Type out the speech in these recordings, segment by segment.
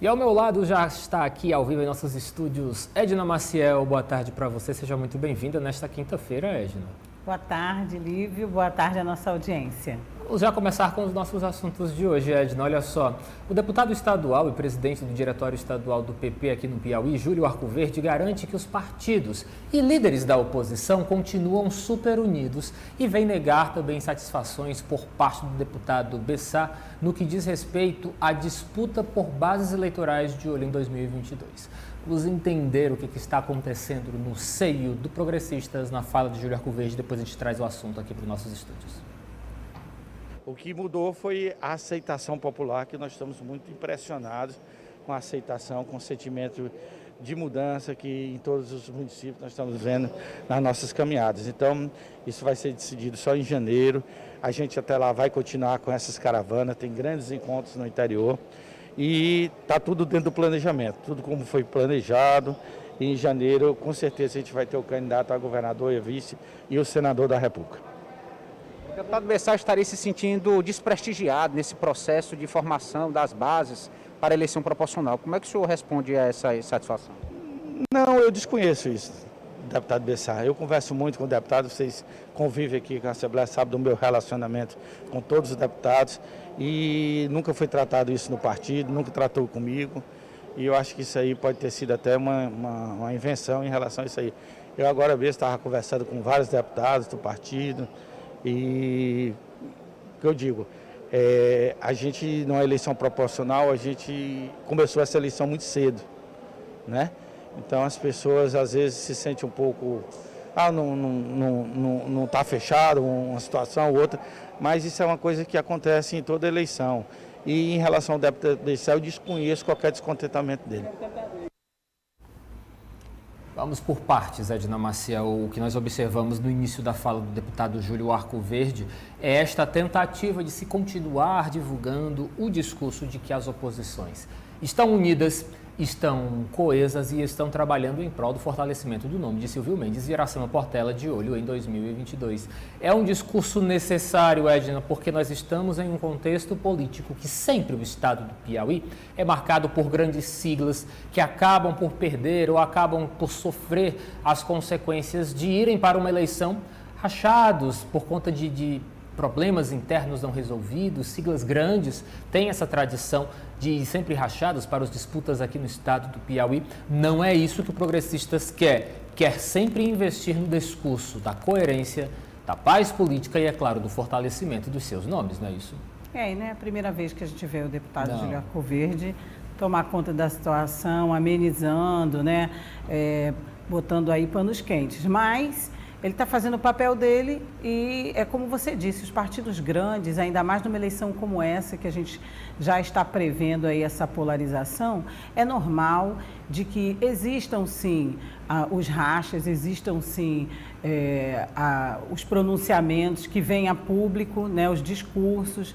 E ao meu lado já está aqui ao vivo em nossos estúdios Edna Maciel. Boa tarde para você, seja muito bem-vinda nesta quinta-feira, Edna. Boa tarde, Lívio. Boa tarde à nossa audiência. Vamos já começar com os nossos assuntos de hoje, Edna. Olha só, o deputado estadual e presidente do Diretório Estadual do PP aqui no Piauí, Júlio Arcoverde, garante que os partidos e líderes da oposição continuam super unidos e vem negar também satisfações por parte do deputado Bessá no que diz respeito à disputa por bases eleitorais de olho em 2022. Vamos entender o que está acontecendo no seio do Progressistas na fala de Júlio Arcoverde, depois a gente traz o assunto aqui para os nossos estúdios. O que mudou foi a aceitação popular, que nós estamos muito impressionados com a aceitação, com o sentimento de mudança que em todos os municípios nós estamos vendo nas nossas caminhadas. Então, isso vai ser decidido só em janeiro. A gente até lá vai continuar com essas caravanas, tem grandes encontros no interior e está tudo dentro do planejamento, tudo como foi planejado. E em janeiro, com certeza, a gente vai ter o candidato a governador e a vice e o senador da República. O deputado Bessá estaria se sentindo desprestigiado nesse processo de formação das bases para a eleição proporcional. Como é que o senhor responde a essa insatisfação? Não, eu desconheço isso, deputado Bessá. Eu converso muito com o deputado, vocês convivem aqui com a Assembleia, sabem do meu relacionamento com todos os deputados e nunca foi tratado isso no partido, nunca tratou comigo e eu acho que isso aí pode ter sido até uma invenção em relação a isso aí. Eu agora mesmo estava conversando com vários deputados do partido. E o que eu digo, a gente, numa eleição proporcional, a gente começou essa eleição muito cedo, né? Então as pessoas às vezes se sentem um pouco, não está fechado uma situação ou outra, mas isso é uma coisa que acontece em toda eleição. E em relação ao deputado Bessá, eu desconheço qualquer descontentamento dele. Vamos por partes, Edna Maciel. O que nós observamos no início da fala do deputado Júlio Arcoverde é esta tentativa de se continuar divulgando o discurso de que as oposições estão unidas, estão coesas e estão trabalhando em prol do fortalecimento do nome de Silvio Mendes e Iracema Portela de olho em 2022. É um discurso necessário, Edna, porque nós estamos em um contexto político que sempre o estado do Piauí é marcado por grandes siglas que acabam por perder ou acabam por sofrer as consequências de irem para uma eleição rachados por conta de problemas internos não resolvidos, siglas grandes têm essa tradição de ir sempre rachadas para as disputas aqui no estado do Piauí. Não é isso que o Progressistas quer. Quer sempre investir no discurso da coerência, da paz política e, é claro, do fortalecimento dos seus nomes, não é isso? E não é a primeira vez que a gente vê o deputado Júlio Arcoverde tomar conta da situação, amenizando, né? Botando aí panos quentes, mas ele está fazendo o papel dele e é como você disse, os partidos grandes, ainda mais numa eleição como essa, que a gente já está prevendo aí essa polarização, é normal de que existam sim os rachas, existam sim os pronunciamentos que vêm a público, né, os discursos,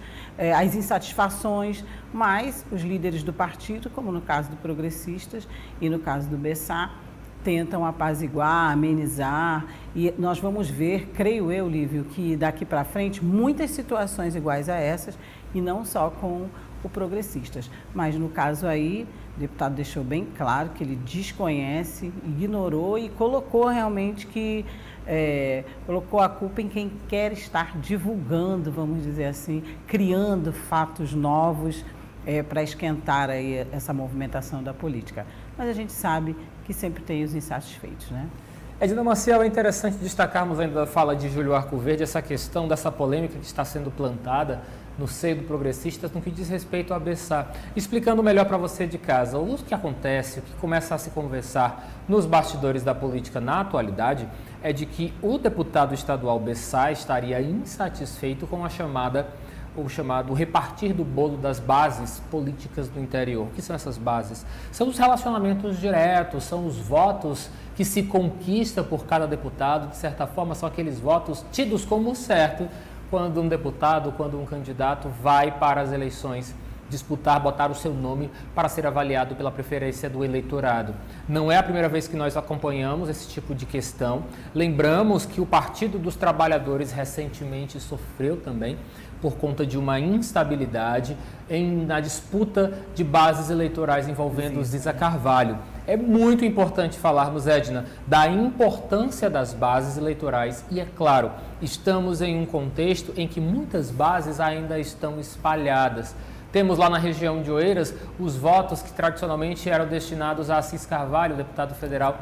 as insatisfações, mas os líderes do partido, como no caso do Progressistas e no caso do Bessá, tentam apaziguar, amenizar e nós vamos ver, creio eu, Lívio, que daqui para frente muitas situações iguais a essas e não só com o Progressistas. Mas no caso aí, o deputado deixou bem claro que ele desconhece, ignorou e colocou realmente que colocou a culpa em quem quer estar divulgando, vamos dizer assim, criando fatos novos para esquentar aí essa movimentação da política. Mas a gente sabe que sempre tem os insatisfeitos, né? Edna Maciel, é interessante destacarmos ainda da fala de Júlio Arcoverde essa questão dessa polêmica que está sendo plantada no seio do Progressistas no que diz respeito a Bessá. Explicando melhor para você de casa, o que acontece, o que começa a se conversar nos bastidores da política na atualidade é de que o deputado estadual Bessá estaria insatisfeito com o chamado repartir do bolo das bases políticas do interior. O que são essas bases? São os relacionamentos diretos, são os votos que se conquista por cada deputado, de certa forma são aqueles votos tidos como certo quando um deputado, quando um candidato vai para as eleições disputar, botar o seu nome para ser avaliado pela preferência do eleitorado. Não é a primeira vez que nós acompanhamos esse tipo de questão. Lembramos que o Partido dos Trabalhadores recentemente sofreu também por conta de uma instabilidade na disputa de bases eleitorais envolvendo Ziza Carvalho. É muito importante falarmos, Edna, da importância das bases eleitorais e, é claro, estamos em um contexto em que muitas bases ainda estão espalhadas. Temos lá na região de Oeiras os votos que tradicionalmente eram destinados a Assis Carvalho, deputado federal,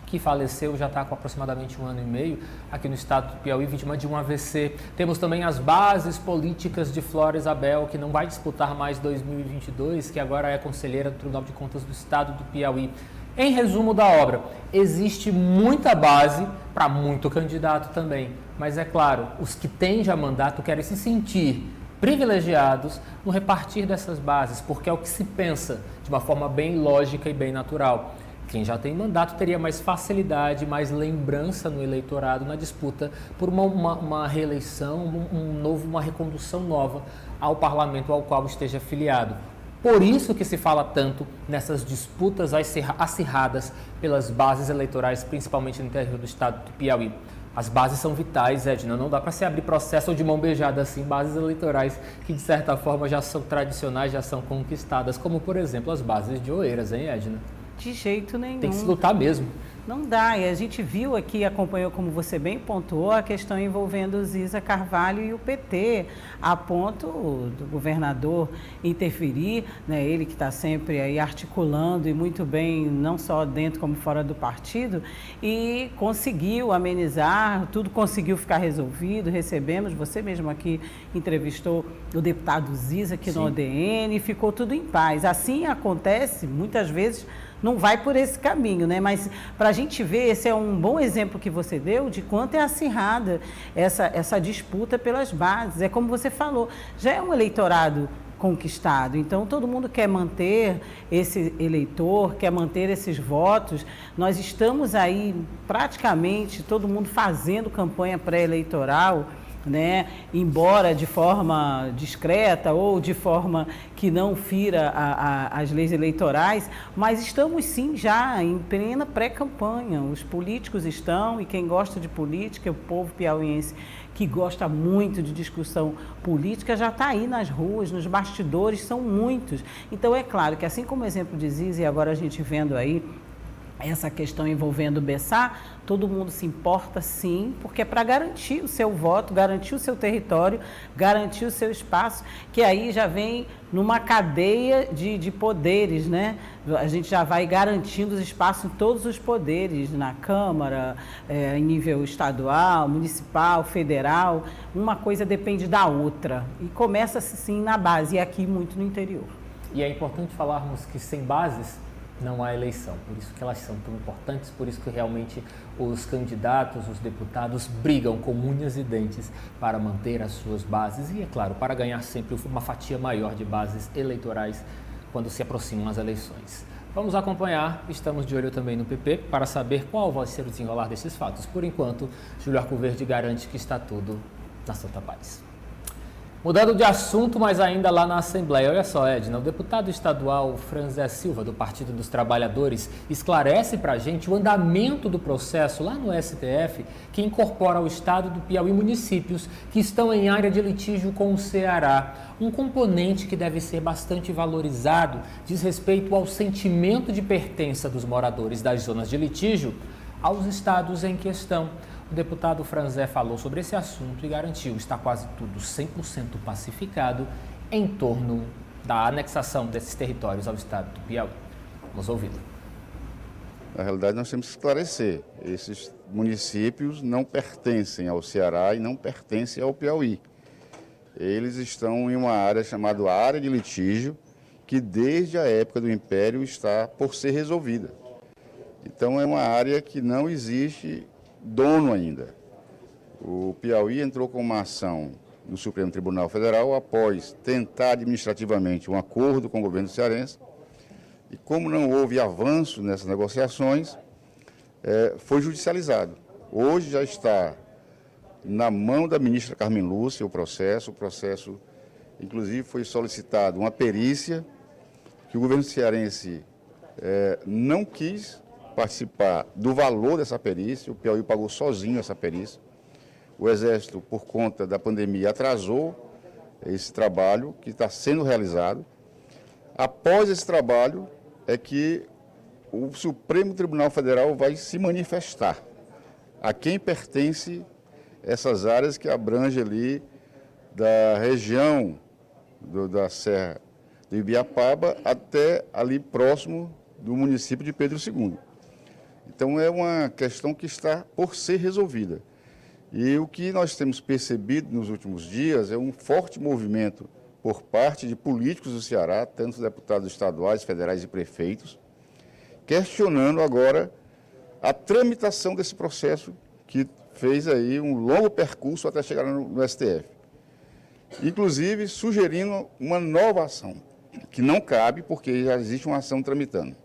que faleceu, já está com aproximadamente 1 ano e meio, aqui no estado do Piauí, vítima de um AVC. Temos também as bases políticas de Flora Isabel, que não vai disputar mais 2022, que agora é conselheira do Tribunal de Contas do estado do Piauí. Em resumo da obra, existe muita base para muito candidato também, mas é claro, os que têm já mandato querem se sentir privilegiados no repartir dessas bases, porque é o que se pensa de uma forma bem lógica e bem natural. Quem já tem mandato teria mais facilidade, mais lembrança no eleitorado na disputa por uma reeleição, uma recondução nova ao parlamento ao qual esteja afiliado. Por isso que se fala tanto nessas disputas acirradas pelas bases eleitorais, principalmente no interior do estado do Piauí. As bases são vitais, Edna, não dá para se abrir processo de mão beijada assim, bases eleitorais que de certa forma já são tradicionais, já são conquistadas, como por exemplo as bases de Oeiras, hein, Edna? De jeito nenhum. Tem que se lutar mesmo. Não dá, e a gente viu aqui, acompanhou, como você bem pontuou, a questão envolvendo o Ziza Carvalho e o PT, a ponto do governador interferir, né, ele que está sempre aí articulando e muito bem, não só dentro como fora do partido, e conseguiu amenizar, tudo conseguiu ficar resolvido, recebemos, você mesmo aqui entrevistou o deputado Ziza aqui no ODN, e ficou tudo em paz. Assim acontece, muitas vezes, não vai por esse caminho, né? Mas para a gente ver, esse é um bom exemplo que você deu de quanto é acirrada essa disputa pelas bases. É como você falou, já é um eleitorado conquistado, então todo mundo quer manter esse eleitor, quer manter esses votos. Nós estamos aí praticamente todo mundo fazendo campanha pré-eleitoral, né? Embora de forma discreta ou de forma que não fira as leis eleitorais, mas estamos sim já em plena pré-campanha. Os políticos estão, e quem gosta de política, o povo piauiense que gosta muito de discussão política, já está aí nas ruas, nos bastidores, são muitos. Então é claro que assim como o exemplo de Ziza, e agora a gente vendo aí essa questão envolvendo o Bessá, todo mundo se importa sim, porque é para garantir o seu voto, garantir o seu território, garantir o seu espaço, que aí já vem numa cadeia de poderes, né? A gente já vai garantindo os espaços em todos os poderes, na Câmara, em nível estadual, municipal, federal, uma coisa depende da outra, e começa sim na base, e aqui muito no interior. E é importante falarmos que sem bases não há eleição, por isso que elas são tão importantes, por isso que realmente os candidatos, os deputados brigam com unhas e dentes para manter as suas bases e, é claro, para ganhar sempre uma fatia maior de bases eleitorais quando se aproximam as eleições. Vamos acompanhar, estamos de olho também no PP para saber qual vai ser o desenrolar desses fatos. Por enquanto, Júlio Arcoverde garante que está tudo na Santa Paz. Mudando de assunto, mas ainda lá na Assembleia, olha só, Edna, o deputado estadual Franzé Silva, do Partido dos Trabalhadores, esclarece para a gente o andamento do processo lá no STF, que incorpora ao estado do Piauí municípios que estão em área de litígio com o Ceará. Um componente que deve ser bastante valorizado diz respeito ao sentimento de pertença dos moradores das zonas de litígio aos estados em questão. O deputado Franzé falou sobre esse assunto e garantiu que está quase tudo 100% pacificado em torno da anexação desses territórios ao estado do Piauí. Vamos ouvi-lo. Na realidade, nós temos que esclarecer. Esses municípios não pertencem ao Ceará e não pertencem ao Piauí. Eles estão em uma área chamada área de litígio, que desde a época do Império está por ser resolvida. Então, é uma área que não existe dono ainda. O Piauí entrou com uma ação no Supremo Tribunal Federal após tentar administrativamente um acordo com o governo cearense e, como não houve avanço nessas negociações, foi judicializado. Hoje já está na mão da ministra Carmen Lúcia o processo Inclusive foi solicitado uma perícia que o governo cearense não quis participar do valor dessa perícia, o Piauí pagou sozinho essa perícia. O Exército, por conta da pandemia, atrasou esse trabalho que está sendo realizado. Após esse trabalho é que o Supremo Tribunal Federal vai se manifestar a quem pertence essas áreas que abrangem ali da região da Serra do Ibiapaba até ali próximo do município de Pedro II. Então é uma questão que está por ser resolvida. E o que nós temos percebido nos últimos dias é um forte movimento por parte de políticos do Ceará, tanto deputados estaduais, federais e prefeitos, questionando agora a tramitação desse processo que fez aí um longo percurso até chegar no STF. Inclusive sugerindo uma nova ação, que não cabe porque já existe uma ação tramitando.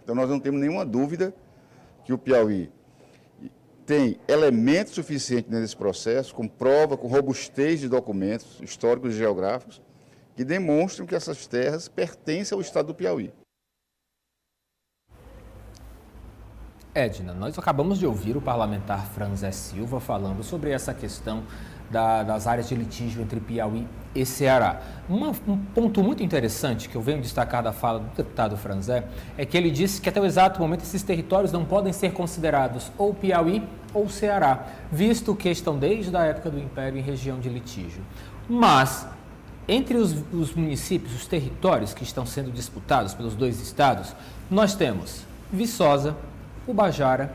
Então nós não temos nenhuma dúvida que o Piauí tem elementos suficientes nesse processo, com prova, com robustez de documentos históricos e geográficos, que demonstram que essas terras pertencem ao estado do Piauí. Edna, nós acabamos de ouvir o parlamentar Franzé Silva falando sobre essa questão das áreas de litígio entre Piauí e Ceará. Um ponto muito interessante que eu venho destacar da fala do deputado Franzé é que ele disse que até o exato momento esses territórios não podem ser considerados ou Piauí ou Ceará, visto que estão desde a época do Império em região de litígio. Mas, entre os municípios, os territórios que estão sendo disputados pelos dois estados, nós temos Viçosa, Ubajara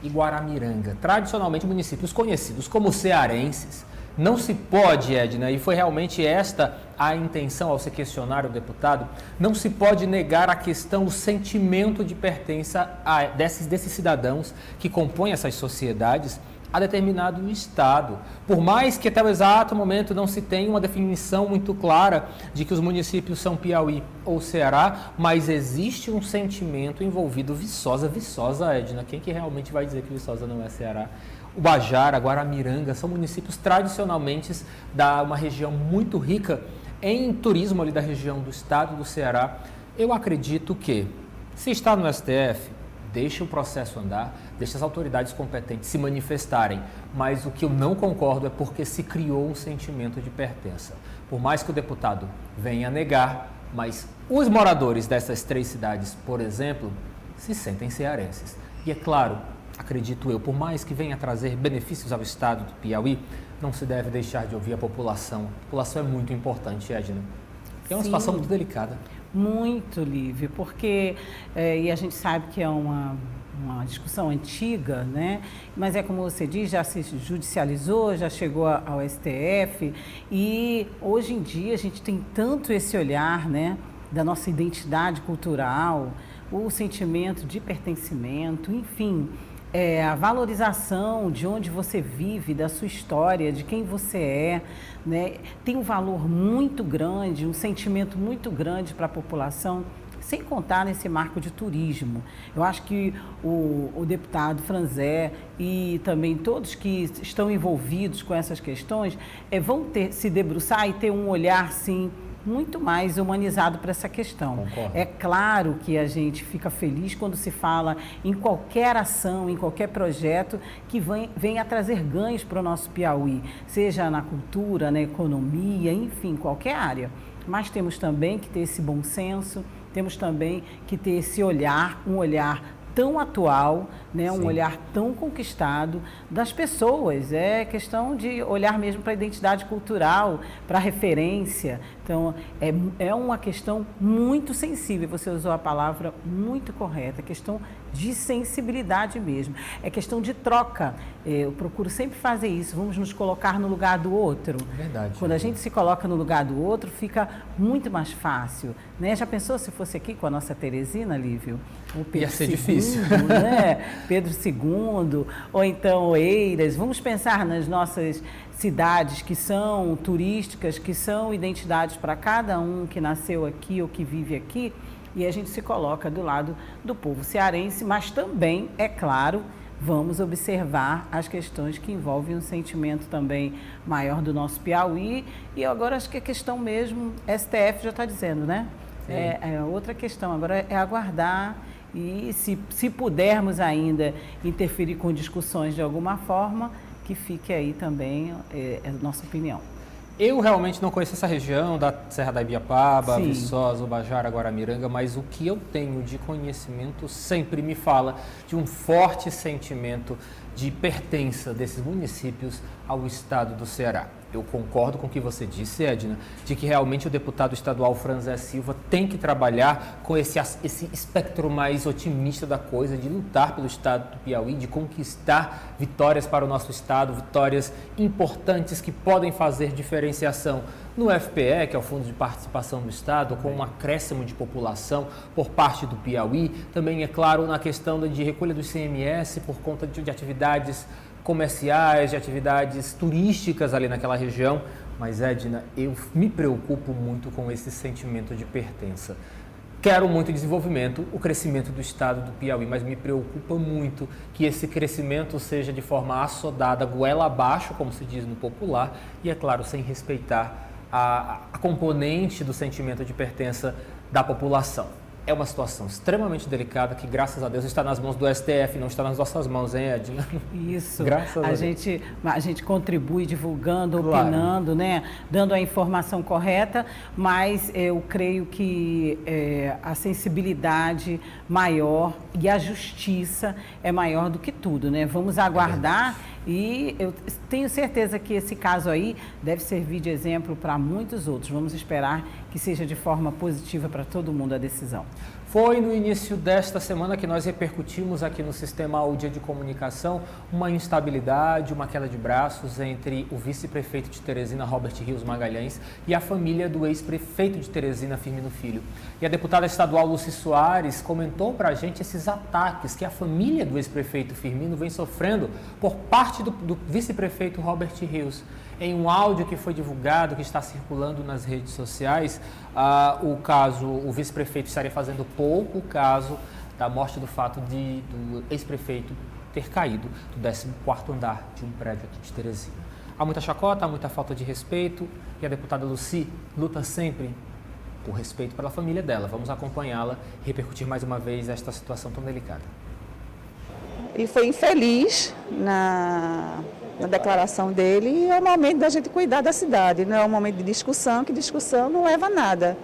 e Guaramiranga, tradicionalmente municípios conhecidos como cearenses. Não se pode, Edna, e foi realmente esta a intenção ao se questionar o deputado, não se pode negar a questão, o sentimento de pertença desses cidadãos que compõem essas sociedades a determinado estado. Por mais que até o exato momento não se tenha uma definição muito clara de que os municípios são Piauí ou Ceará, mas existe um sentimento envolvido. Viçosa, Edna, quem que realmente vai dizer que Viçosa não é Ceará? Ubajara, Guaramiranga são municípios tradicionalmente da uma região muito rica em turismo ali da região do estado do Ceará. Eu acredito que, se está no STF, deixe o processo andar, deixe as autoridades competentes se manifestarem, mas o que eu não concordo é porque se criou um sentimento de pertença. Por mais que o deputado venha negar, mas os moradores dessas três cidades, por exemplo, se sentem cearenses. E é claro, acredito eu, por mais que venha trazer benefícios ao estado do Piauí, não se deve deixar de ouvir a população. A população é muito importante, Edna. É uma situação muito delicada. Muito, Lívia, porque, e a gente sabe que é uma discussão antiga, né? Mas é como você diz, já se judicializou, já chegou ao STF e hoje em dia a gente tem tanto esse olhar, né, da nossa identidade cultural, o sentimento de pertencimento, enfim, a valorização de onde você vive, da sua história, de quem você é, né? Tem um valor muito grande, um sentimento muito grande para a população, sem contar nesse marco de turismo. Eu acho que o deputado Franzé e também todos que estão envolvidos com essas questões vão se debruçar e ter um olhar, sim, muito mais humanizado para essa questão. Concordo. É claro que a gente fica feliz quando se fala em qualquer ação, em qualquer projeto que venha trazer ganhos para o nosso Piauí, seja na cultura, na economia, enfim, qualquer área. Mas temos também que ter esse bom senso, temos também que ter esse olhar, um olhar tão atual, né, um olhar tão conquistado das pessoas. É questão de olhar mesmo para a identidade cultural, para a referência. Então, é uma questão muito sensível, você usou a palavra muito correta, questão de sensibilidade mesmo. É questão de troca. Eu procuro sempre fazer isso, vamos nos colocar no lugar do outro. Verdade. Quando a gente se coloca no lugar do outro, fica muito mais fácil, né? Já pensou se fosse aqui com a nossa Teresina, Lívio? O Pedro Ia ser II, difícil. Né? Pedro II, ou então Oeiras. Vamos pensar nas nossas cidades que são turísticas, que são identidades para cada um que nasceu aqui ou que vive aqui, e a gente se coloca do lado do povo cearense, mas também, é claro, vamos observar as questões que envolvem um sentimento também maior do nosso Piauí. E agora acho que a questão mesmo, STF já está dizendo, né? É outra questão, agora é aguardar e se pudermos ainda interferir com discussões de alguma forma, que fique aí também a nossa opinião. Eu realmente não conheço essa região da Serra da Ibiapaba, Sim. Viçosa, Ubajara, Guaramiranga, mas o que eu tenho de conhecimento sempre me fala de um forte sentimento de pertença desses municípios ao estado do Ceará. Eu concordo com o que você disse, Edna, de que realmente o deputado estadual Franzé Silva tem que trabalhar com esse espectro mais otimista da coisa, de lutar pelo estado do Piauí, de conquistar vitórias para o nosso estado, vitórias importantes que podem fazer diferenciação no FPE, que é o Fundo de Participação do Estado, com um acréscimo de população por parte do Piauí. Também, é claro, na questão de recolha do ICMS por conta de atividades comerciais, de atividades turísticas ali naquela região. Mas, Edna, eu me preocupo muito com esse sentimento de pertença. Quero muito desenvolvimento, o crescimento do estado do Piauí, mas me preocupa muito que esse crescimento seja de forma assodada, goela abaixo, como se diz no popular, e, é claro, sem respeitar a componente do sentimento de pertença da população. É uma situação extremamente delicada que, graças a Deus, está nas mãos do STF, não está nas nossas mãos, hein, Edna? Isso, graças a Deus. A gente contribui divulgando, Claro. opinando, né? Dando a informação correta, mas eu creio que a sensibilidade maior e a justiça é maior do que tudo, né? Vamos aguardar e eu tenho certeza que esse caso aí deve servir de exemplo para muitos outros. Vamos esperar que seja de forma positiva para todo mundo a decisão. Foi no início desta semana que nós repercutimos aqui no Sistema Audia de Comunicação uma instabilidade, uma queda de braços entre o vice-prefeito de Teresina, Robert Rios Magalhães, e a família do ex-prefeito de Teresina, Firmino Filho. E a deputada estadual Lucy Soares comentou para a gente esses ataques que a família do ex-prefeito Firmino vem sofrendo por parte do vice-prefeito Robert Rios. Em um áudio que foi divulgado, que está circulando nas redes sociais, o vice-prefeito estaria fazendo pouco caso da morte do fato do ex-prefeito ter caído do 14º andar de um prédio aqui de Teresina. Há muita chacota, há muita falta de respeito e a deputada Lucy luta sempre por respeito pela família dela. Vamos acompanhá-la e repercutir mais uma vez esta situação tão delicada. Ele foi infeliz na declaração dele e é o momento da gente cuidar da cidade, não é um momento de discussão, que discussão não leva a nada.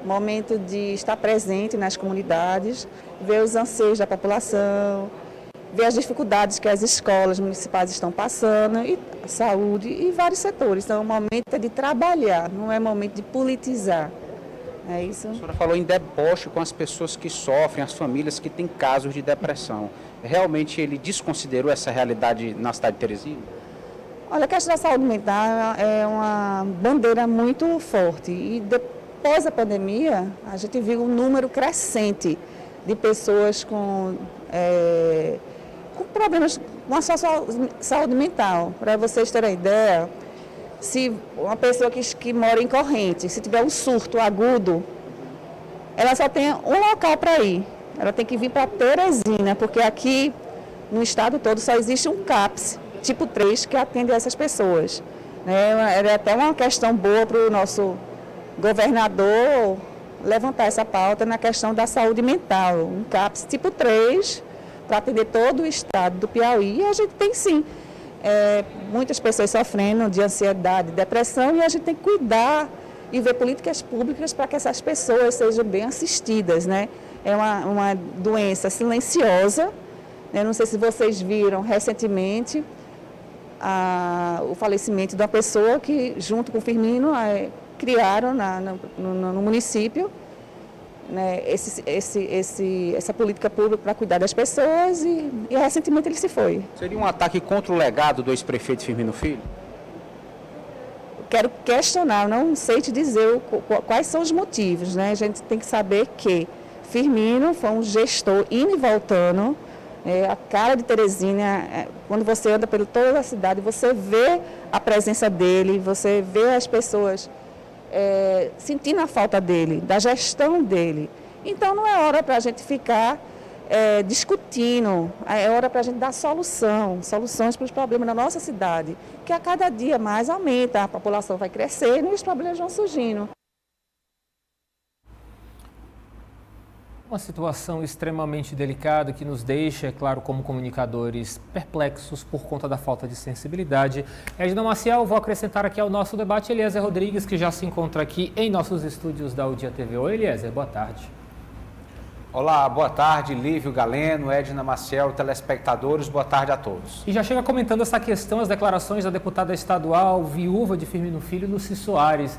Momento de estar presente nas comunidades, ver os anseios da população, ver as dificuldades que as escolas municipais estão passando, e a saúde e vários setores. Então, o momento é de trabalhar, não é momento de politizar. É isso. A senhora falou em deboche com as pessoas que sofrem, as famílias que têm casos de depressão. Realmente ele desconsiderou essa realidade na cidade de Teresina? Olha, a questão da saúde mental é uma bandeira muito forte. E depois da pandemia, a gente viu um número crescente de pessoas com problemas com a sua saúde mental. Para vocês terem ideia, se uma pessoa que mora em Corrente, se tiver um surto agudo, ela só tem um local para ir. Ela tem que vir para Teresina, porque aqui no estado todo só existe um CAPS, tipo 3, que atende essas pessoas. Era até uma questão boa para o nosso governador levantar essa pauta na questão da saúde mental. Um CAPS tipo 3 para atender todo o estado do Piauí. E a gente tem sim muitas pessoas sofrendo de ansiedade, depressão, e a gente tem que cuidar e ver políticas públicas para que essas pessoas sejam bem assistidas, né? É uma doença silenciosa. Não sei se vocês viram recentemente o falecimento de uma pessoa que, junto com o Firmino, criaram no município, né, essa política pública para cuidar das pessoas e recentemente ele se foi. Seria um ataque contra o legado do ex-prefeito Firmino Filho? Quero questionar, não sei te dizer quais são os motivos, né? A gente tem que saber que Firmino foi um gestor indo e voltando, a cara de Teresina, quando você anda por toda a cidade, você vê a presença dele, você vê as pessoas sentindo a falta dele, da gestão dele. Então não é hora para a gente ficar discutindo. É hora para a gente dar soluções para os problemas da nossa cidade, que a cada dia mais aumenta, a população vai crescendo e os problemas vão surgindo. Uma situação extremamente delicada que nos deixa, é claro, como comunicadores, perplexos por conta da falta de sensibilidade. Edna Maciel, vou acrescentar aqui ao nosso debate Eliezer Rodrigues, que já se encontra aqui em nossos estúdios da UDIA TV. Oi, Eliezer, boa tarde. Olá, boa tarde, Lívio Galeno, Edna Maciel, telespectadores, boa tarde a todos. E já chega comentando essa questão, as declarações da deputada estadual, viúva de Firmino Filho, Lucy Soares.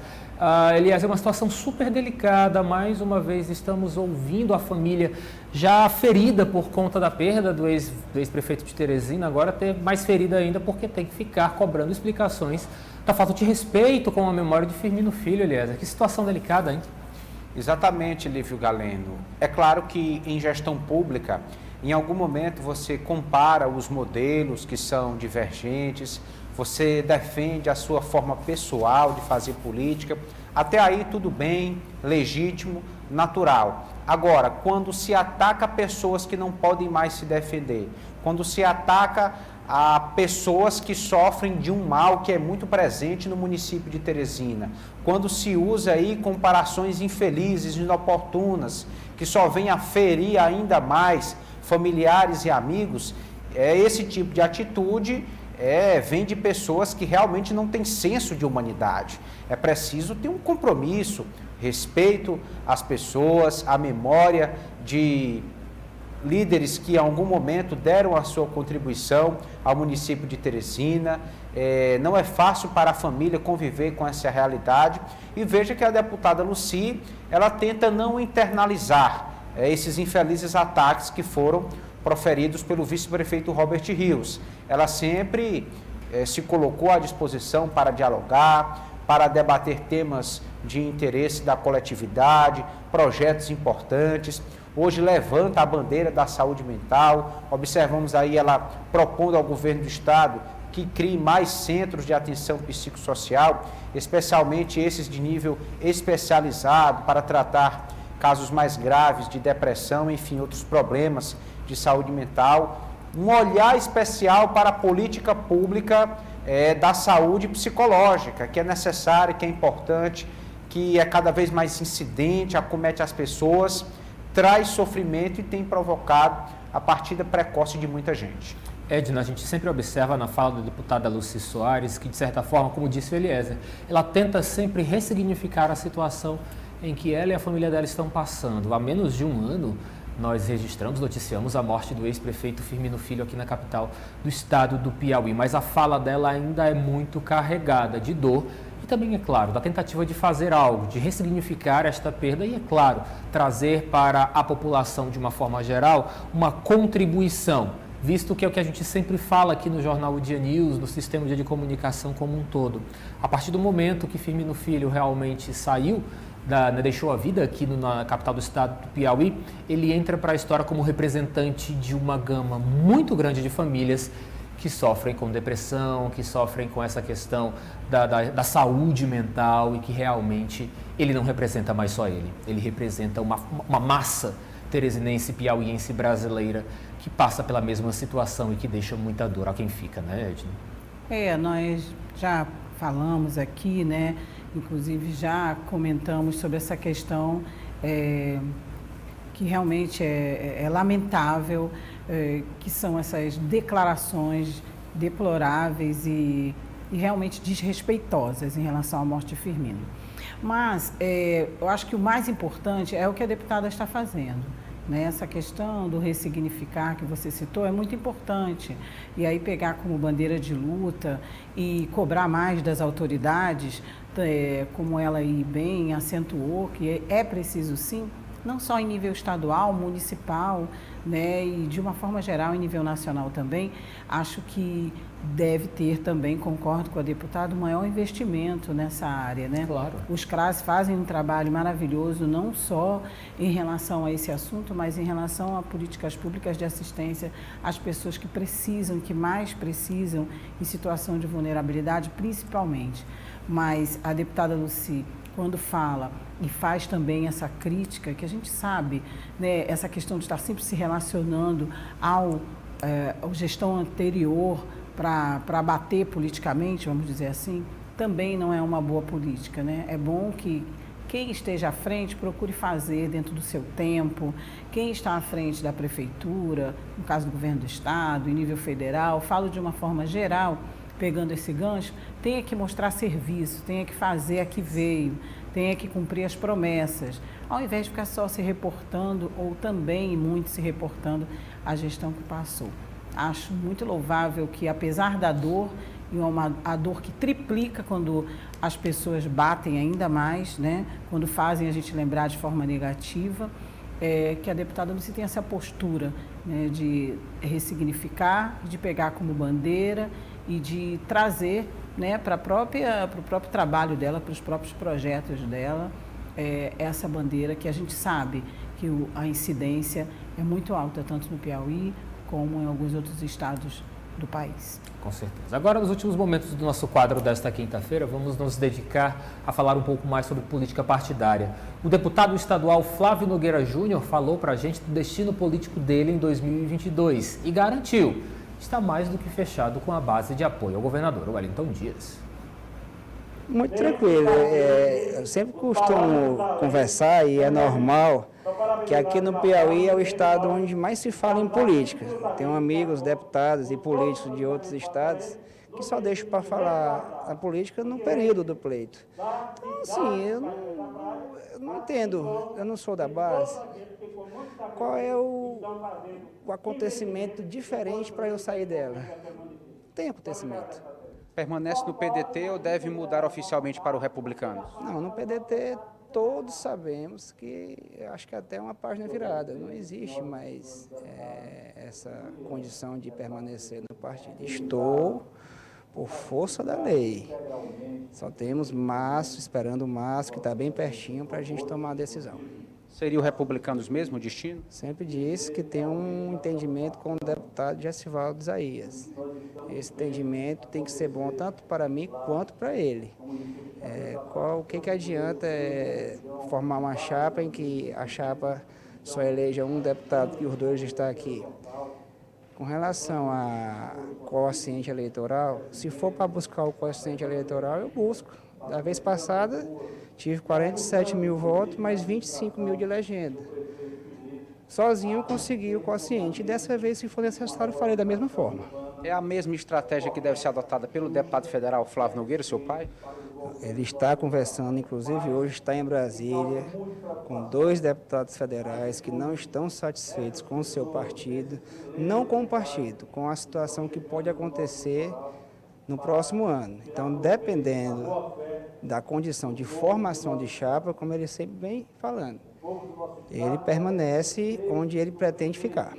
Eliezer, é uma situação super delicada, mais uma vez estamos ouvindo a família já ferida por conta da perda do ex-prefeito de Teresina, agora ter mais ferida ainda porque tem que ficar cobrando explicações da falta de respeito com a memória de Firmino Filho, Eliezer. Que situação delicada, hein? Exatamente, Lívio Galeno. É claro que em gestão pública, em algum momento você compara os modelos que são divergentes, você defende a sua forma pessoal de fazer política, até aí tudo bem, legítimo, natural. Agora, quando se ataca pessoas que não podem mais se defender, quando se ataca a pessoas que sofrem de um mal que é muito presente no município de Teresina, quando se usa aí comparações infelizes, inoportunas, que só vem a ferir ainda mais familiares e amigos, esse tipo de atitude vem de pessoas que realmente não têm senso de humanidade. É preciso ter um compromisso, respeito às pessoas, à memória de líderes que em algum momento deram a sua contribuição ao município de Teresina. Não é fácil para a família conviver com essa realidade. E veja que a deputada Lucy, ela tenta não internalizar esses infelizes ataques que foram proferidos pelo vice-prefeito Robert Rios. Ela sempre se colocou à disposição para dialogar, para debater temas de interesse da coletividade, projetos importantes. Hoje levanta a bandeira da saúde mental. Observamos aí ela propondo ao governo do estado que crie mais centros de atenção psicossocial, especialmente esses de nível especializado para tratar casos mais graves de depressão, enfim, outros problemas de saúde mental. Um olhar especial para a política pública da saúde psicológica, que é necessária, que é importante, que é cada vez mais incidente, acomete as pessoas, traz sofrimento e tem provocado a partida precoce de muita gente. Edna, a gente sempre observa na fala da deputada Lucy Soares que, de certa forma, como disse o Eliezer, ela tenta sempre ressignificar a situação em que ela e a família dela estão passando. Há menos de um ano, nós noticiamos a morte do ex-prefeito Firmino Filho aqui na capital do estado do Piauí, mas a fala dela ainda é muito carregada de dor e também, é claro, da tentativa de fazer algo, de ressignificar esta perda e, é claro, trazer para a população, de uma forma geral, uma contribuição, visto que é o que a gente sempre fala aqui no Jornal O Dia News, no sistema de comunicação como um todo. A partir do momento que Firmino Filho realmente saiu, deixou a vida aqui na capital do estado do Piauí, ele entra para a história como representante de uma gama muito grande de famílias que sofrem com depressão, que sofrem com essa questão da saúde mental e que realmente ele não representa mais só ele. Ele representa uma massa teresinense, piauiense, brasileira que passa pela mesma situação e que deixa muita dor a quem fica, né, Edna? Nós já falamos aqui, né? Inclusive já comentamos sobre essa questão que realmente é lamentável, que são essas declarações deploráveis e realmente desrespeitosas em relação à morte de Firmino. Mas eu acho que o mais importante é o que a deputada está fazendo. Essa questão do ressignificar que você citou é muito importante. E aí pegar como bandeira de luta e cobrar mais das autoridades, como ela aí bem acentuou, que é preciso sim, não só em nível estadual, municipal, né, e de uma forma geral em nível nacional também. Acho que deve ter também, concordo com a deputada, um maior investimento nessa área, né? Claro. Os CRAS fazem um trabalho maravilhoso, não só em relação a esse assunto, mas em relação a políticas públicas de assistência às pessoas que precisam, que mais precisam, em situação de vulnerabilidade, principalmente. Mas a deputada Lucy quando fala e faz também essa crítica, que a gente sabe, né, essa questão de estar sempre se relacionando à gestão anterior para abater politicamente, vamos dizer assim, também não é uma boa política, né? É bom que quem esteja à frente procure fazer dentro do seu tempo, quem está à frente da prefeitura, no caso do governo do estado, em nível federal, falo de uma forma geral, pegando esse gancho, tenha que mostrar serviço, tenha que fazer a que veio, tenha que cumprir as promessas, ao invés de ficar só se reportando, ou também e muito se reportando a gestão que passou. Acho muito louvável que, apesar da dor, e a dor que triplica quando as pessoas batem ainda mais, né? Quando fazem a gente lembrar de forma negativa, que a deputada Lucy tem essa postura, né, de ressignificar, de pegar como bandeira e de trazer, né, para o próprio trabalho dela, para os próprios projetos dela, essa bandeira que a gente sabe que a incidência é muito alta, tanto no Piauí como em alguns outros estados do país. Com certeza. Agora, nos últimos momentos do nosso quadro desta quinta-feira, vamos nos dedicar a falar um pouco mais sobre política partidária. O deputado estadual Flávio Nogueira Júnior falou para a gente do destino político dele em 2022 e garantiu que está mais do que fechado com a base de apoio ao governador Wellington Dias. Muito tranquilo. Eu sempre costumo conversar e é normal que aqui no Piauí é o estado onde mais se fala em política. Tenho amigos, deputados e políticos de outros estados que só deixam para falar a política no período do pleito. Então, assim, eu não entendo, eu não sou da base. Qual é o acontecimento diferente para eu sair dela? Não tem acontecimento. Permanece no PDT ou deve mudar oficialmente para o Republicano? Não, no PDT todos sabemos que, acho que até uma página virada, não existe mais essa condição de permanecer no partido. Estou por força da lei. Só temos março, esperando março, que está bem pertinho para a gente tomar a decisão. Seria o Republicanos mesmo o destino? Sempre disse que tem um entendimento com o deputado Gessivaldo Isaías. Esse entendimento tem que ser bom tanto para mim quanto para ele. O que adianta formar uma chapa em que a chapa só eleja um deputado e os dois estão aqui? Com relação a quociente eleitoral, se for para buscar o quociente eleitoral, eu busco. Da vez passada, tive 47 mil votos, mais 25 mil de legenda. Sozinho eu consegui o quociente. E dessa vez, se for necessário, farei da mesma forma. É a mesma estratégia que deve ser adotada pelo deputado federal Flávio Nogueira, seu pai? Ele está conversando, inclusive hoje está em Brasília, com 2 deputados federais que não estão satisfeitos com o seu partido, não com o partido, com a situação que pode acontecer no próximo ano. Então, dependendo da condição de formação de chapa, como ele sempre vem falando, ele permanece onde ele pretende ficar.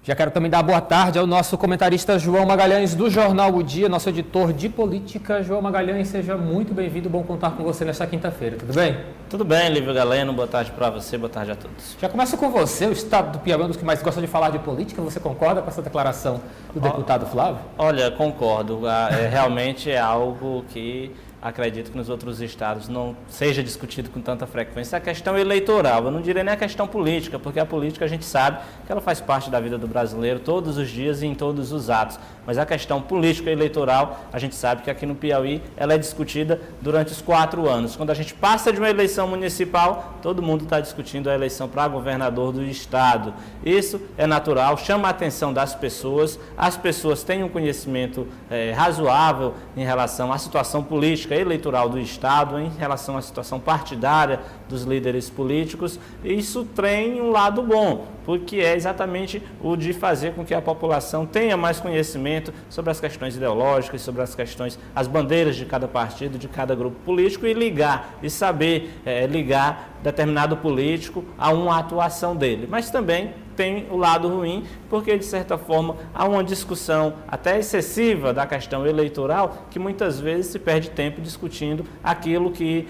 Já quero também dar boa tarde ao nosso comentarista João Magalhães, do Jornal O Dia, nosso editor de política. João Magalhães, seja muito bem-vindo, bom contar com você nesta quinta-feira, tudo bem? Tudo bem, Lívio Galeno, boa tarde para você, boa tarde a todos. Já começo com você, o estado do Piauí é um dos que mais gosta de falar de política, você concorda com essa declaração do deputado Flávio? Olha, concordo, realmente é algo que acredito que nos outros estados não seja discutido com tanta frequência. A questão eleitoral, eu não diria nem a questão política, porque a política a gente sabe que ela faz parte da vida do brasileiro todos os dias e em todos os atos. Mas a questão política e eleitoral, a gente sabe que aqui no Piauí ela é discutida durante os 4 anos. Quando a gente passa de uma eleição municipal, todo mundo está discutindo a eleição para governador do estado. Isso é natural, chama a atenção das pessoas, as pessoas têm um conhecimento razoável em relação à situação política eleitoral do estado, em relação à situação partidária dos líderes políticos. Isso tem um lado bom, porque é exatamente o de fazer com que a população tenha mais conhecimento sobre as questões ideológicas, sobre as questões, as bandeiras de cada partido, de cada grupo político e ligar, e saber ligar determinado político a uma atuação dele. Mas também tem o lado ruim, porque de certa forma há uma discussão até excessiva da questão eleitoral, que muitas vezes se perde tempo discutindo aquilo que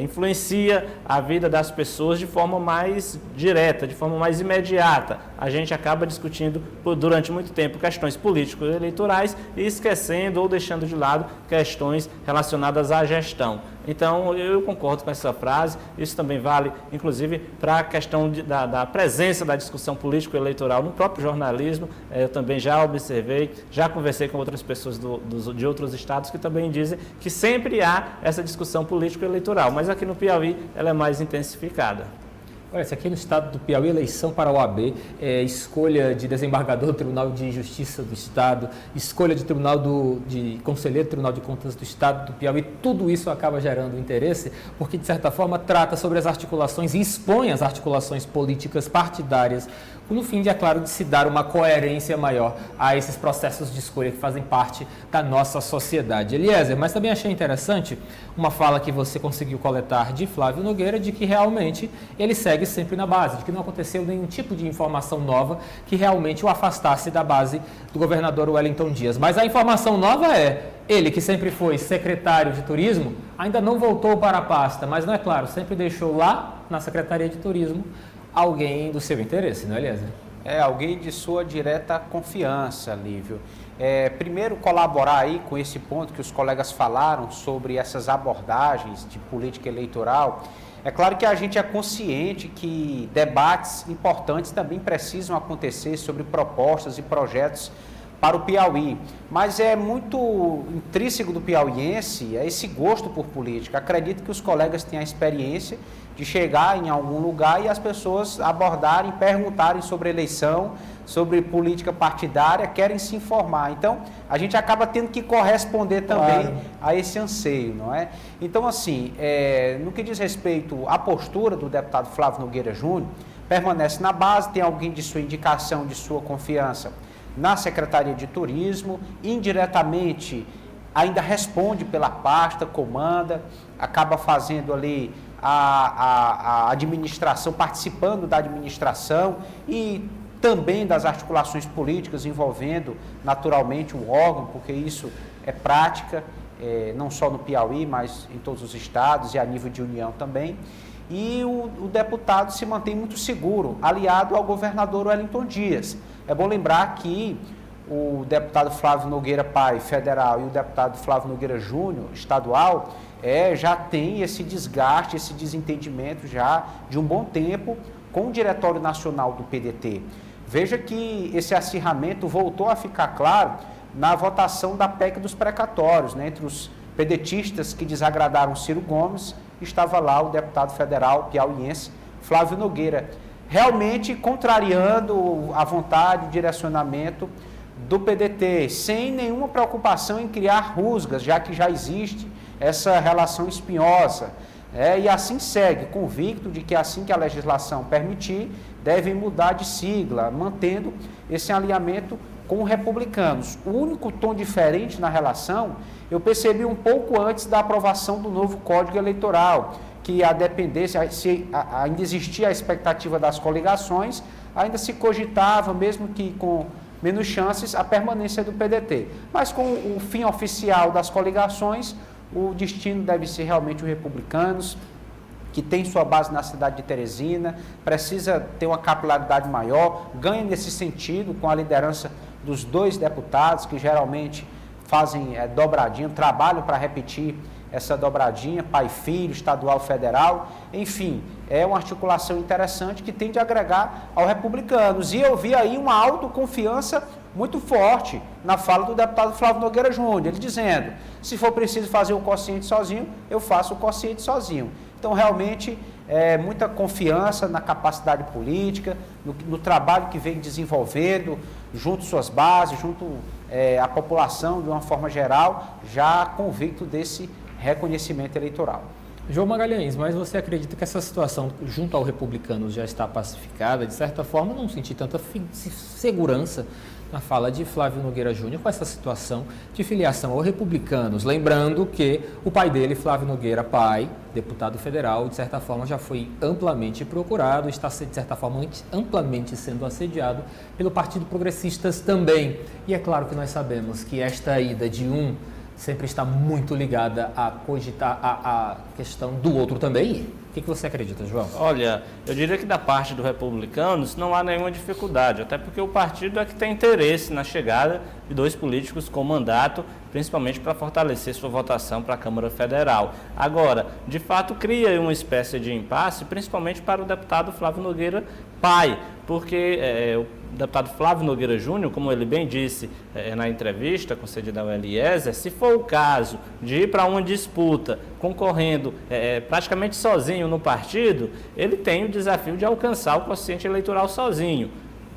influencia a vida das pessoas de forma mais direta, de forma mais imediata. a gente acaba discutindo durante muito tempo questões político-eleitorais e esquecendo ou deixando de lado questões relacionadas à gestão. Então, eu concordo com essa frase, isso também vale, inclusive, para a questão da presença da discussão político-eleitoral no próprio jornalismo. Eu também já observei, já conversei com outras pessoas de outros estados que também dizem que sempre há essa discussão político-eleitoral, mas aqui no Piauí ela é mais intensificada. Olha, se aqui no estado do Piauí, eleição para a OAB, escolha de desembargador do Tribunal de Justiça do Estado, escolha de conselheiro do Tribunal de Contas do Estado do Piauí, tudo isso acaba gerando interesse, porque de certa forma trata sobre as articulações e expõe as articulações políticas partidárias, no fim de, é claro, de se dar uma coerência maior a esses processos de escolha que fazem parte da nossa sociedade. Eliezer, mas também achei interessante uma fala que você conseguiu coletar de Flávio Nogueira, de que realmente ele segue sempre na base, de que não aconteceu nenhum tipo de informação nova que realmente o afastasse da base do governador Wellington Dias. Mas a informação nova é, ele que sempre foi secretário de turismo, ainda não voltou para a pasta, mas não é claro, sempre deixou lá na Secretaria de Turismo alguém do seu interesse, não é, Eliezer? Alguém de sua direta confiança, Lívio. Primeiro, colaborar aí com esse ponto que os colegas falaram sobre essas abordagens de política eleitoral. É claro que a gente é consciente que debates importantes também precisam acontecer sobre propostas e projetos para o Piauí, mas é muito intrínseco do piauiense esse gosto por política. Acredito que os colegas têm a experiência de chegar em algum lugar e as pessoas abordarem, perguntarem sobre eleição, sobre política partidária, querem se informar. Então, a gente acaba tendo que corresponder também a esse anseio, não é? Então, assim, no que diz respeito à postura do deputado Flávio Nogueira Júnior, permanece na base, tem alguém de sua indicação, de sua confiança na Secretaria de Turismo, indiretamente ainda responde pela pasta, comanda, acaba fazendo ali a administração, participando da administração e também das articulações políticas envolvendo naturalmente o órgão, porque isso é prática, não só no Piauí, mas em todos os estados e a nível de União também. E o deputado se mantém muito seguro, aliado ao governador Wellington Dias. É bom lembrar que o deputado Flávio Nogueira Pai, federal, e o deputado Flávio Nogueira Júnior, estadual, já tem esse desgaste, esse desentendimento já de um bom tempo com o Diretório Nacional do PDT. Veja que esse acirramento voltou a ficar claro na votação da PEC dos precatórios, né? Entre os pedetistas que desagradaram Ciro Gomes, estava lá o deputado federal piauiense Flávio Nogueira, realmente contrariando a vontade, o direcionamento do PDT, sem nenhuma preocupação em criar rusgas, já que já existe essa relação espinhosa. E assim segue, convicto de que assim que a legislação permitir, devem mudar de sigla, mantendo esse alinhamento com os republicanos. O único tom diferente na relação, eu percebi um pouco antes da aprovação do novo Código Eleitoral, que a dependência, se ainda existia a expectativa das coligações, ainda se cogitava, mesmo que com menos chances, a permanência do PDT. Mas com o fim oficial das coligações, o destino deve ser realmente os republicanos, que tem sua base na cidade de Teresina, precisa ter uma capilaridade maior, ganha nesse sentido com a liderança dos dois deputados, que geralmente fazem dobradinha, trabalham para repetir essa dobradinha, pai e filho, estadual, federal, enfim, é uma articulação interessante que tende a agregar aos republicanos. E eu vi aí uma autoconfiança muito forte na fala do deputado Flávio Nogueira Júnior, ele dizendo, se for preciso fazer o quociente sozinho, eu faço o quociente sozinho. Então, realmente, muita confiança na capacidade política, no trabalho que vem desenvolvendo, junto às suas bases, junto à população, de uma forma geral, já convicto desse reconhecimento eleitoral. João Magalhães, mas você acredita que essa situação junto ao Republicanos já está pacificada? De certa forma, não senti tanta segurança na fala de Flávio Nogueira Júnior com essa situação de filiação ao Republicanos. Lembrando que o pai dele, Flávio Nogueira Pai, deputado federal, de certa forma já foi amplamente procurado, está, de certa forma, amplamente sendo assediado pelo Partido Progressistas também. E é claro que nós sabemos que esta ida de um sempre está muito ligada a cogitar a questão do outro também. O que você acredita, João? Olha, eu diria que da parte dos republicanos não há nenhuma dificuldade, até porque o partido é que tem interesse na chegada de 2 políticos com mandato, principalmente para fortalecer sua votação para a Câmara Federal. Agora, de fato, cria uma espécie de impasse, principalmente para o deputado Flávio Nogueira Pai, porque o deputado Flávio Nogueira Júnior, como ele bem disse na entrevista concedida ao Eliezer, se for o caso de ir para uma disputa concorrendo praticamente sozinho no partido, ele tem o desafio de alcançar o quociente eleitoral sozinho.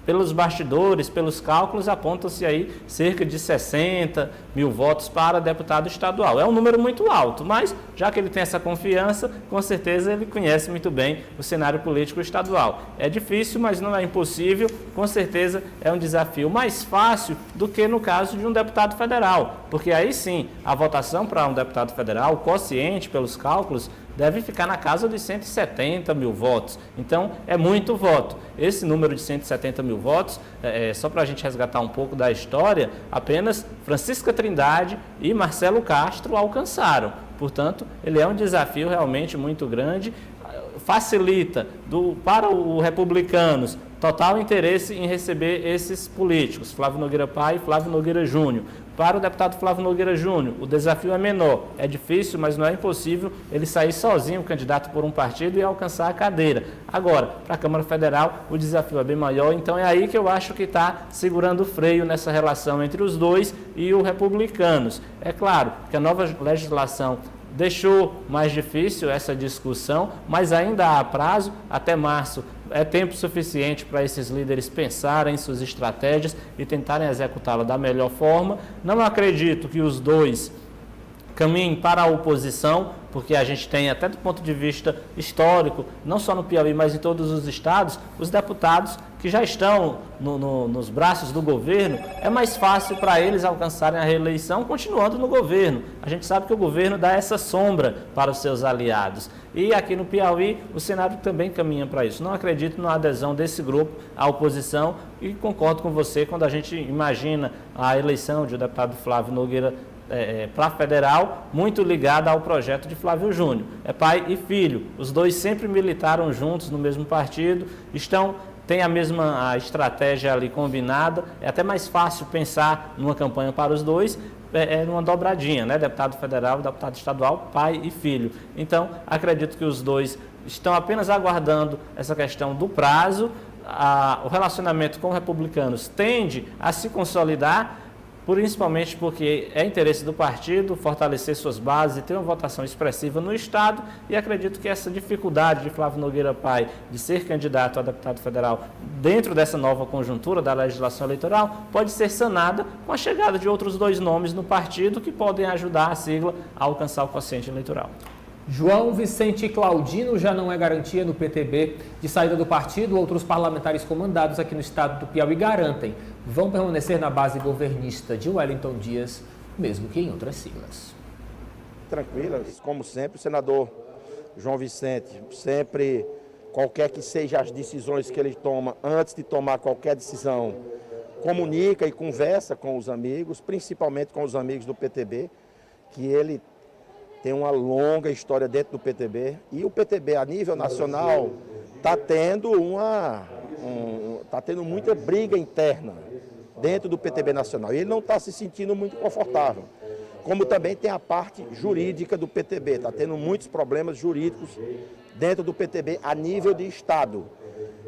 Pelos bastidores, pelos cálculos, apontam-se aí cerca de 60 mil votos para deputado estadual. É um número muito alto, mas já que ele tem essa confiança, com certeza ele conhece muito bem o cenário político estadual. É difícil, mas não é impossível. Com certeza é um desafio mais fácil do que no caso de um deputado federal, porque aí sim, a votação para um deputado federal, o quociente pelos cálculos, deve ficar na casa de 170 mil votos. Então, é muito voto. Esse número de 170 mil votos, só para a gente resgatar um pouco da história, apenas Francisca Trindade e Marcelo Castro alcançaram. Portanto, ele é um desafio realmente muito grande. Facilita para os republicanos total interesse em receber esses políticos, Flávio Nogueira Pai e Flávio Nogueira Júnior. Para o deputado Flávio Nogueira Júnior, o desafio é menor, é difícil, mas não é impossível ele sair sozinho, candidato por um partido, e alcançar a cadeira. Agora, para a Câmara Federal, o desafio é bem maior, então é aí que eu acho que está segurando o freio nessa relação entre os dois e os republicanos. É claro que a nova legislação deixou mais difícil essa discussão, mas ainda há prazo, até março. É tempo suficiente para esses líderes pensarem em suas estratégias e tentarem executá-la da melhor forma. Não acredito que os dois caminhem para a oposição, porque a gente tem, até do ponto de vista histórico, não só no Piauí, mas em todos os estados, os deputados que já estão nos braços do governo, é mais fácil para eles alcançarem a reeleição continuando no governo. A gente sabe que o governo dá essa sombra para os seus aliados. E aqui no Piauí, o cenário também caminha para isso. Não acredito na adesão desse grupo à oposição e concordo com você quando a gente imagina a eleição de o deputado Flávio Nogueira para federal, muito ligada ao projeto de Flávio Júnior. É pai e filho, os dois sempre militaram juntos no mesmo partido, têm a mesma estratégia ali combinada, é até mais fácil pensar numa campanha para os dois, numa dobradinha, né? Deputado federal, deputado estadual, pai e filho. Então, acredito que os dois estão apenas aguardando essa questão do prazo. O relacionamento com republicanos tende a se consolidar, principalmente porque é interesse do partido fortalecer suas bases e ter uma votação expressiva no Estado, e acredito que essa dificuldade de Flávio Nogueira Pai de ser candidato a deputado federal dentro dessa nova conjuntura da legislação eleitoral pode ser sanada com a chegada de outros 2 nomes no partido que podem ajudar a sigla a alcançar o quociente eleitoral. João Vicente Claudino já não é garantia no PTB de saída do partido. Outros parlamentares comandados aqui no estado do Piauí garantem vão permanecer na base governista de Wellington Dias, mesmo que em outras siglas. Tranquilas, como sempre, o senador João Vicente, sempre, qualquer que sejam as decisões que ele toma, antes de tomar qualquer decisão, comunica e conversa com os amigos, principalmente com os amigos do PTB, que ele tem uma longa história dentro do PTB, e o PTB a nível nacional está tendo muita briga interna dentro do PTB nacional, e ele não está se sentindo muito confortável. Como também tem a parte jurídica do PTB, está tendo muitos problemas jurídicos dentro do PTB a nível de Estado.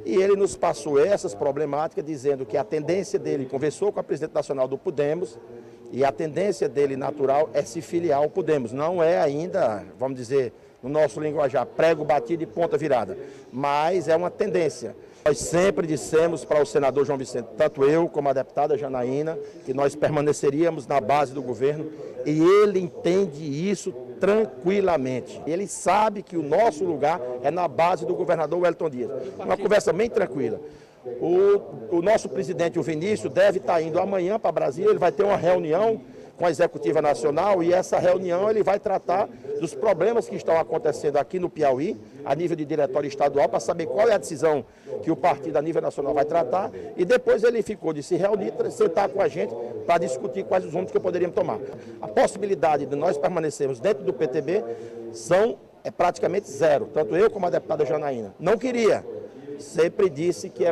E ele nos passou essas problemáticas, dizendo que a tendência dele, conversou com a presidente nacional do Podemos, e a tendência dele natural é se filiar ao Podemos. Não é ainda, vamos dizer, no nosso linguajar, prego batido e ponta virada, mas é uma tendência. Nós sempre dissemos para o senador João Vicente, tanto eu como a deputada Janaína, que nós permaneceríamos na base do governo, e ele entende isso tranquilamente. Ele sabe que o nosso lugar é na base do governador Wellington Dias. Uma conversa bem tranquila. O nosso presidente, o Vinícius, deve estar indo amanhã para Brasília, ele vai ter uma reunião com a Executiva Nacional, e essa reunião ele vai tratar dos problemas que estão acontecendo aqui no Piauí, a nível de diretório estadual, para saber qual é a decisão que o partido a nível nacional vai tratar, e depois ele ficou de se reunir, sentar com a gente para discutir quais os rumos que poderíamos tomar. A possibilidade de nós permanecermos dentro do PTB é praticamente zero, tanto eu como a deputada Janaína. Não queria, sempre disse que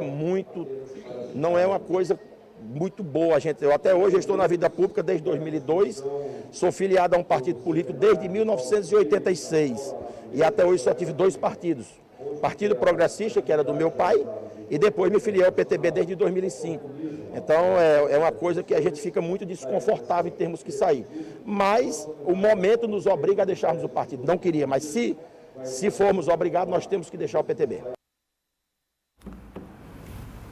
não é uma coisa muito boa. Eu até hoje estou na vida pública desde 2002, sou filiado a um partido político desde 1986 e até hoje só tive 2 partidos. Partido Progressista, que era do meu pai, e depois me filiei ao PTB desde 2005. Então é uma coisa que a gente fica muito desconfortável em termos que sair. Mas o momento nos obriga a deixarmos o partido. Não queria, mas se formos obrigados, nós temos que deixar o PTB.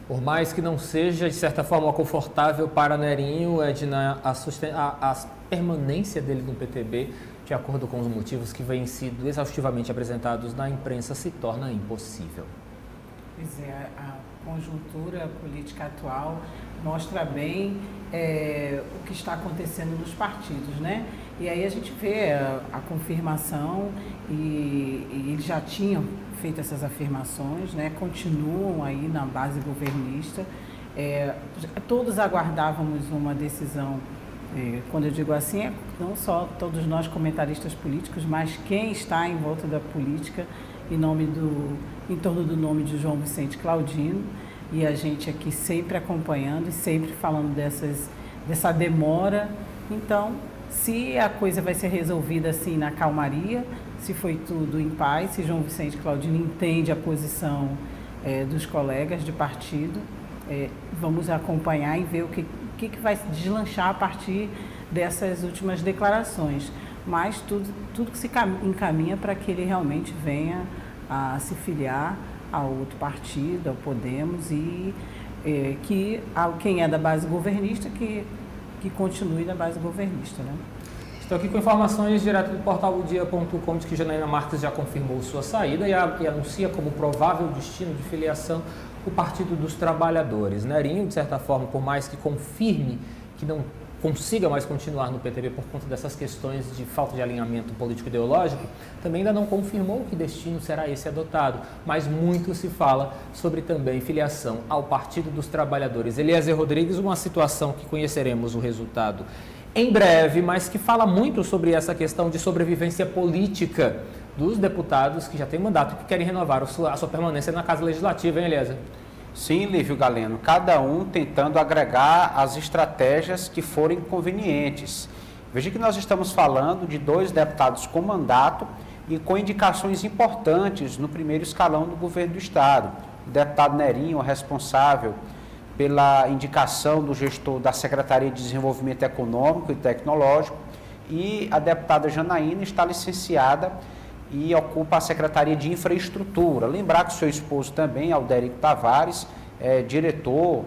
Por mais que não seja, de certa forma, confortável para Nerinho, Edna, a permanência dele no PTB, de acordo com os motivos que vêm sido exaustivamente apresentados na imprensa, se torna impossível. Pois é, a conjuntura política atual mostra bem o que está acontecendo nos partidos, né? E aí a gente vê a confirmação e eles já tinham feito essas afirmações, né? Continuam aí na base governista. Todos aguardávamos uma decisão, quando eu digo assim, não só todos nós comentaristas políticos, mas quem está em volta da política em torno do nome de João Vicente Claudino, e a gente aqui sempre acompanhando e sempre falando dessa demora. Então, se a coisa vai ser resolvida assim na calmaria, se foi tudo em paz, se João Vicente Claudino entende a posição dos colegas de partido, vamos acompanhar e ver o que vai deslanchar a partir dessas últimas declarações. Mas tudo que se encaminha para que ele realmente venha a se filiar a outro partido, ao Podemos, e quem é da base governista que continue na base governista, né? Estou aqui com informações direto do portal odia.com de que Janaína Marques já confirmou sua saída e anuncia como provável destino de filiação o Partido dos Trabalhadores. Nerinho, de certa forma, por mais que confirme que não consiga mais continuar no PTB por conta dessas questões de falta de alinhamento político-ideológico, também ainda não confirmou que destino será esse adotado, mas muito se fala sobre também filiação ao Partido dos Trabalhadores. Eliezer Rodrigues, uma situação que conheceremos o resultado em breve, mas que fala muito sobre essa questão de sobrevivência política dos deputados que já têm mandato e que querem renovar a sua permanência na Casa Legislativa, hein, Eliezer? Sim, Lívio Galeno, cada um tentando agregar as estratégias que forem convenientes. Veja que nós estamos falando de 2 deputados com mandato e com indicações importantes no primeiro escalão do governo do Estado. O deputado Nerinho, responsável pela indicação do gestor da Secretaria de Desenvolvimento Econômico e Tecnológico, e a deputada Janaína está licenciada e ocupa a Secretaria de Infraestrutura. Lembrar que o seu esposo também, Alderico Tavares, é diretor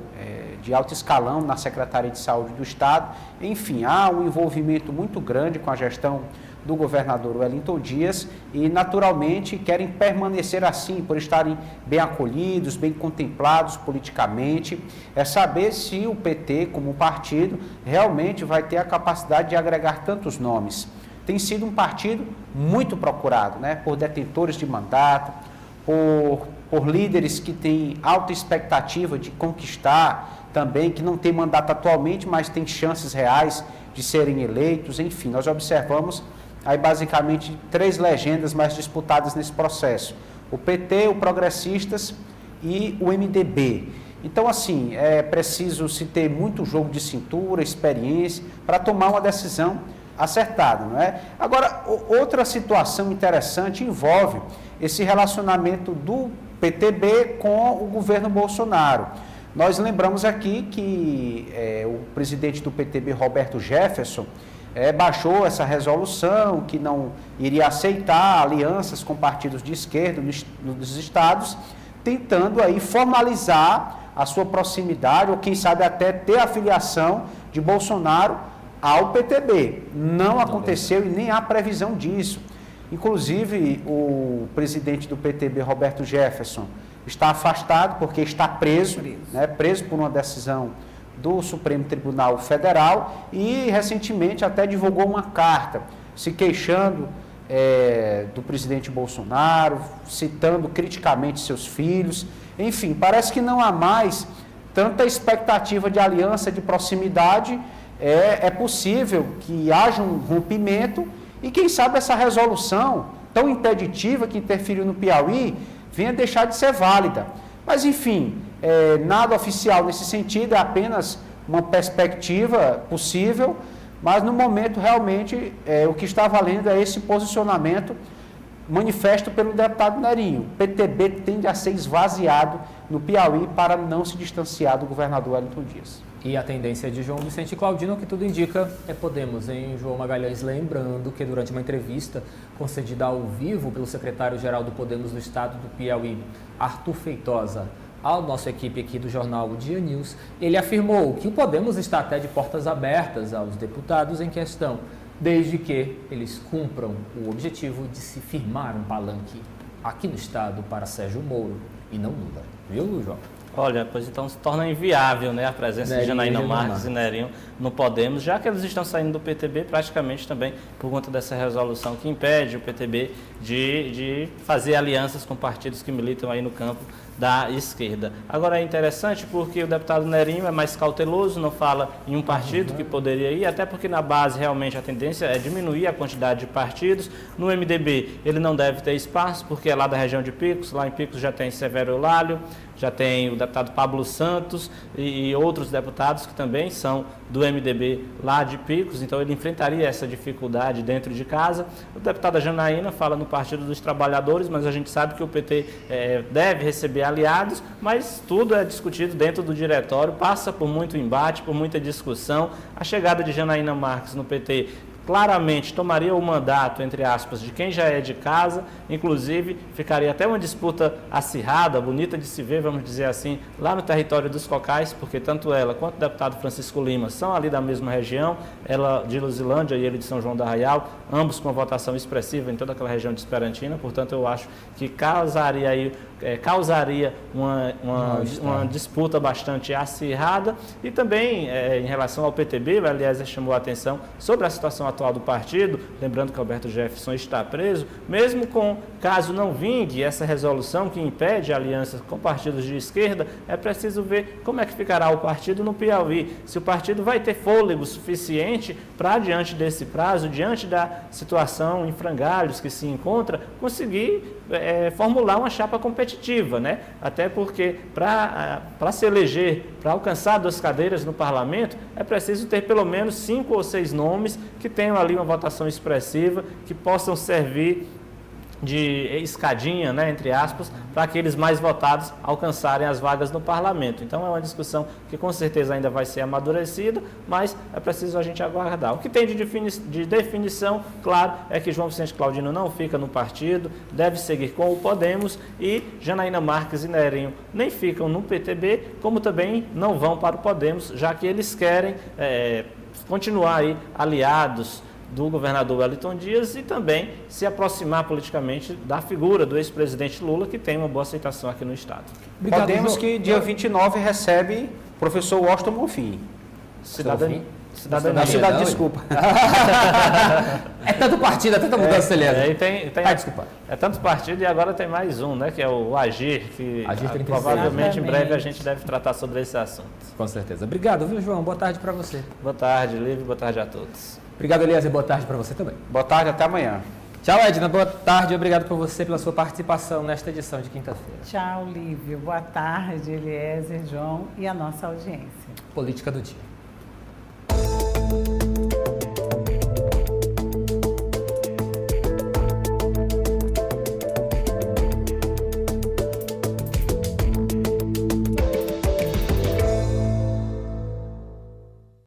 de alto escalão na Secretaria de Saúde do Estado. Enfim, há um envolvimento muito grande com a gestão do governador Wellington Dias e, naturalmente, querem permanecer assim, por estarem bem acolhidos, bem contemplados politicamente. É saber se o PT, como partido, realmente vai ter a capacidade de agregar tantos nomes. Tem sido um partido muito procurado, né, por detentores de mandato, por líderes que têm alta expectativa de conquistar também, que não têm mandato atualmente, mas têm chances reais de serem eleitos. Enfim, nós observamos aí basicamente 3 legendas mais disputadas nesse processo: o PT, o Progressistas e o MDB. Então, assim, é preciso se ter muito jogo de cintura, experiência, para tomar uma decisão acertada, não é? Agora, outra situação interessante envolve esse relacionamento do PTB com o governo Bolsonaro. Nós lembramos aqui que o presidente do PTB, Roberto Jefferson, baixou essa resolução que não iria aceitar alianças com partidos de esquerda nos estados, tentando aí formalizar a sua proximidade, ou quem sabe até ter a filiação de Bolsonaro ao PTB. Não aconteceu e nem há previsão disso. Inclusive, o presidente do PTB, Roberto Jefferson, está afastado porque está preso por uma decisão do Supremo Tribunal Federal e, recentemente, até divulgou uma carta se queixando do presidente Bolsonaro, citando criticamente seus filhos. Enfim, parece que não há mais tanta expectativa de aliança, de proximidade. É possível que haja um rompimento e, quem sabe, essa resolução tão impeditiva que interferiu no Piauí venha deixar de ser válida. Mas, enfim, nada oficial nesse sentido, é apenas uma perspectiva possível, mas no momento realmente o que está valendo é esse posicionamento manifesto pelo deputado Nerinho. O PTB tende a ser esvaziado no Piauí para não se distanciar do governador Wellington Dias. E a tendência de João Vicente Claudino, que tudo indica, é Podemos, hein, João Magalhães? Lembrando que durante uma entrevista concedida ao vivo pelo secretário-geral do Podemos do Estado do Piauí, Arthur Feitosa, à nossa equipe aqui do jornal Dia News, ele afirmou que o Podemos está até de portas abertas aos deputados em questão, desde que eles cumpram o objetivo de se firmar um palanque aqui no Estado para Sérgio Moro e não Lula. Viu, João? Olha, pois então se torna inviável, né, a presença de Janaína Marques e Nerinho no Podemos, já que eles estão saindo do PTB praticamente também por conta dessa resolução que impede o PTB de fazer alianças com partidos que militam aí no campo da esquerda. Agora é interessante porque o deputado Nerinho é mais cauteloso, não fala em um partido que poderia ir, até porque na base realmente a tendência é diminuir a quantidade de partidos. No MDB ele não deve ter espaço porque é lá da região de Picos, lá em Picos já tem Severo Eulálio, já tem o deputado Pablo Santos e outros deputados que também são do MDB lá de Picos, então ele enfrentaria essa dificuldade dentro de casa. O deputado Janaína fala no Partido dos Trabalhadores, mas a gente sabe que o PT deve receber aliados, mas tudo é discutido dentro do diretório, passa por muito embate, por muita discussão. A chegada de Janaína Marques no PT claramente tomaria o mandato, entre aspas, de quem já é de casa, inclusive ficaria até uma disputa acirrada, bonita de se ver, vamos dizer assim, lá no território dos Cocais, porque tanto ela quanto o deputado Francisco Lima são ali da mesma região, ela de Luzilândia e ele de São João do Arraial, ambos com votação expressiva em toda aquela região de Esperantina, portanto eu acho que causaria uma disputa bastante acirrada. E também em relação ao PTB, o Eliezer chamou a atenção sobre a situação atual do partido, lembrando que Alberto Jefferson está preso, mesmo caso não vingue essa resolução que impede alianças com partidos de esquerda, é preciso ver como é que ficará o partido no Piauí, se o partido vai ter fôlego suficiente para, diante desse prazo, diante da situação em frangalhos que se encontra, conseguir formular uma chapa competitiva, né? Até porque para se eleger, para alcançar 2 cadeiras no parlamento, é preciso ter pelo menos 5 ou 6 nomes que tenham ali uma votação expressiva, que possam servir de escadinha, né, entre aspas, para aqueles mais votados alcançarem as vagas no parlamento. Então é uma discussão que com certeza ainda vai ser amadurecida, mas é preciso a gente aguardar. O que tem de definição, claro, é que João Vicente Claudino não fica no partido, deve seguir com o Podemos, e Janaína Marques e Nerinho nem ficam no PTB, como também não vão para o Podemos, já que eles querem continuar aí aliados do governador Wellington Dias e também se aproximar politicamente da figura do ex-presidente Lula, que tem uma boa aceitação aqui no Estado. Obrigado, Podemos que dia 29 recebe o professor Washington Bonfim. Cidadania. Desculpa. É tanto partido, é tanta mudança, Eliezer. Desculpa. É tanto partido e agora tem mais um, né, que é o Agir, que provavelmente em breve a gente deve tratar sobre esse assunto. Com certeza. Obrigado, viu, João? Boa tarde para você. Boa tarde, Lívia. Boa tarde a todos. Obrigado, Eliezer. Boa tarde para você também. Boa tarde, até amanhã. Tchau, Edna. Boa tarde. Obrigado por você, pela sua participação nesta edição de quinta-feira. Tchau, Lívia. Boa tarde, Eliezer, João e a nossa audiência. Política do Dia.